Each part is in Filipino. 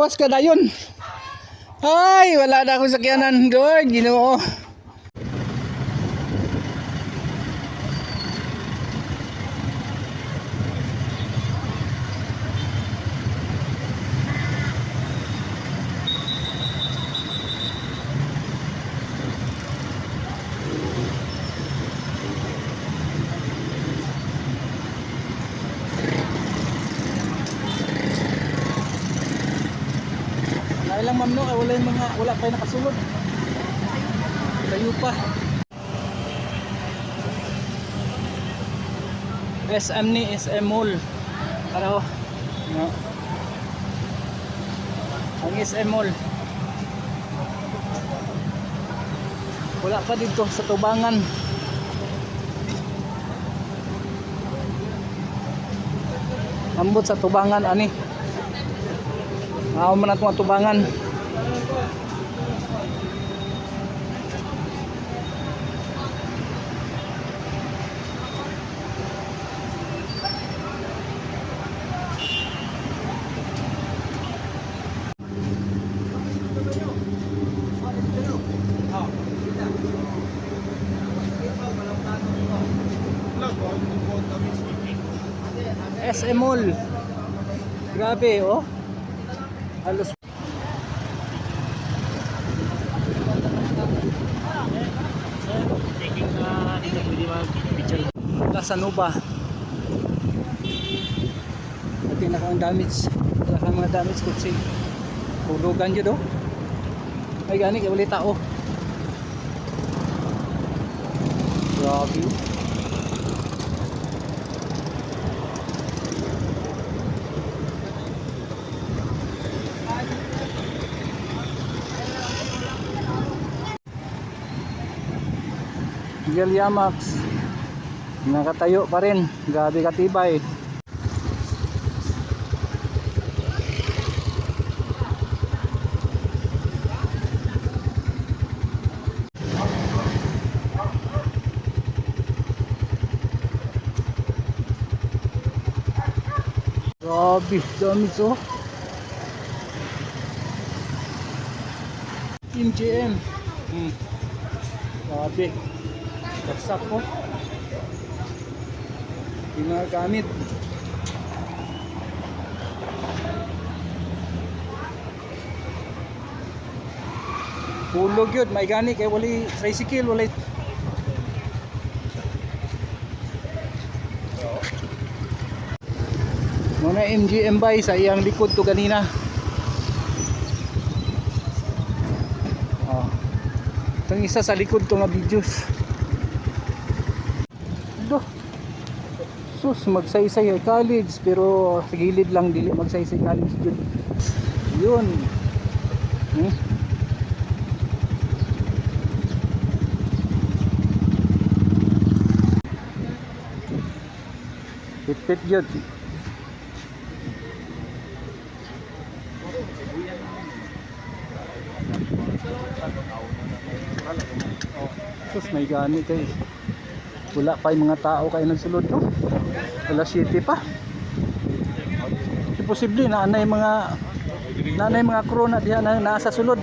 Bawas ka dayon. Ay, wala na akong sakyanan. Lord, Ginoo. Kailang ma'am no, wala pa yung nakasulod. Layo pa. SM ni SM Mall. Ano? No. Ang SM Mall. Wala pa dito sa Tubangan. Ambot sa Tubangan ani. Ako man atong Tubangan. SM Mall. Grabe oh. Halos Casanova. Pati na kang damage. Wala kang mga damage kutsi. Hulugan yun oh. Ay gani kaya wali tao. Grabe. Miguel Yamax nakatayo pa rin, grabe katibay. Grabe, dami so. Team GM. Grabe. Baksak po. Ginagamit. Hulog yun. May gani kay wali tricycle. Wali. Muna MGM bay sa iyang likod to ganina. Itong isa sa likod to nga videos. Sus, magsaysay college pero sa gilid lang dili magsaysay college yun. Pit yun. Sus, may gani kay wala pa yung mga tao kayo nagsulod no? Wala city pa. Posible na anay mga crew na diyan na nasa sulod.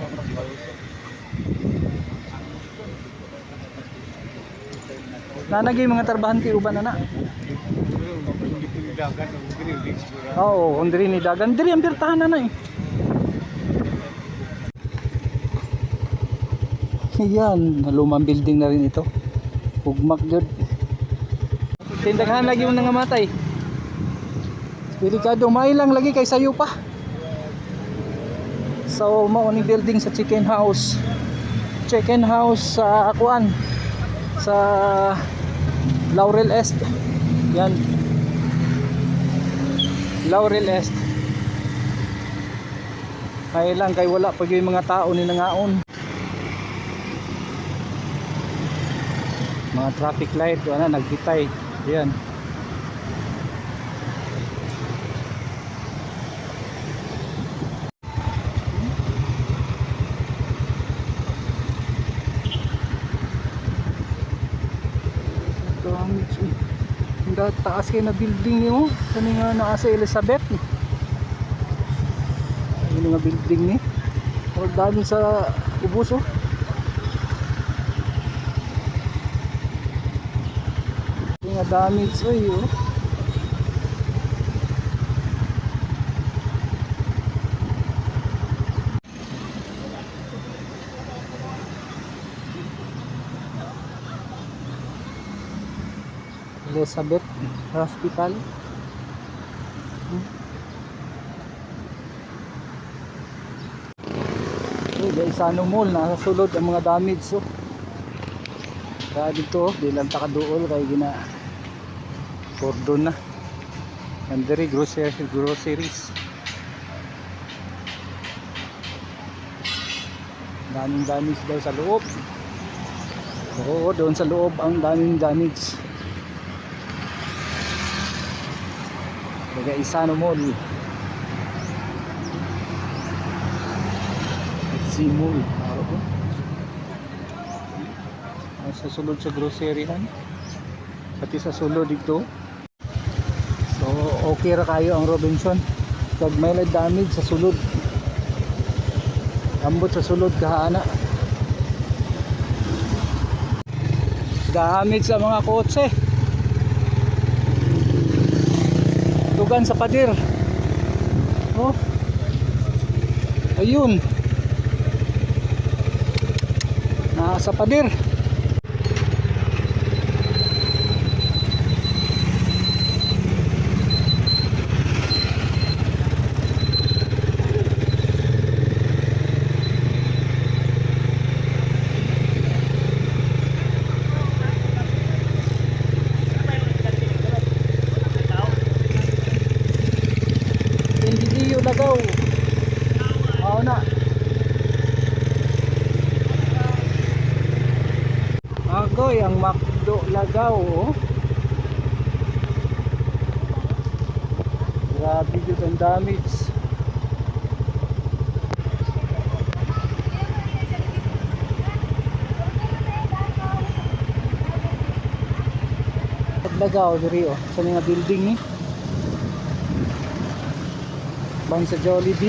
Nanagay mga trabahante uban na. Oo, ondiri ni dagan. Diri ang pirtahan na eh. Yan, lumang building na rin ito. Ugmak jud. Tindaghan lagi mo nga matay. Delikado mailang lagi kay sayo pa. So mao ni building sa chicken house. Chicken house sa Akuan. Sa Laurel Est. Yan. Laurel Est. Kaya lang kay wala pag yung mga tao ni nangaon. Mga traffic light wala nagbitay. Yan. Taas kayo na building niyo. Kani nga naa sa Elizabeth. Yung mga building ni. Huwag dami sa ubos oh. Yung mga damage oh. Elizabeth Hospital. Isano Mall, nasa sulod ang mga damage so. Kaya dito, di lang takaduol kaya gina cordon na. And very groceries. Daming damage daw sa loob. Oo, doon sa loob ang daming damage. Kaya Isano Mall. Simul. Sa sulod sa groceryhan. Pati sa sulod dito. So okay ra kayo ang Robinson. Pag may damage sa sulod. Ambot sa sulod kahaana. Damage sa mga kotse. Tugan sa pader. Oh. Ayun. Nasa pader. Hindi yun nagaw. Oo na. Agoy ang Macdo Lagaw oh. Grabe yun ang damage. Lagaw diri oh sa mga building ni. Bang sa Jollibee.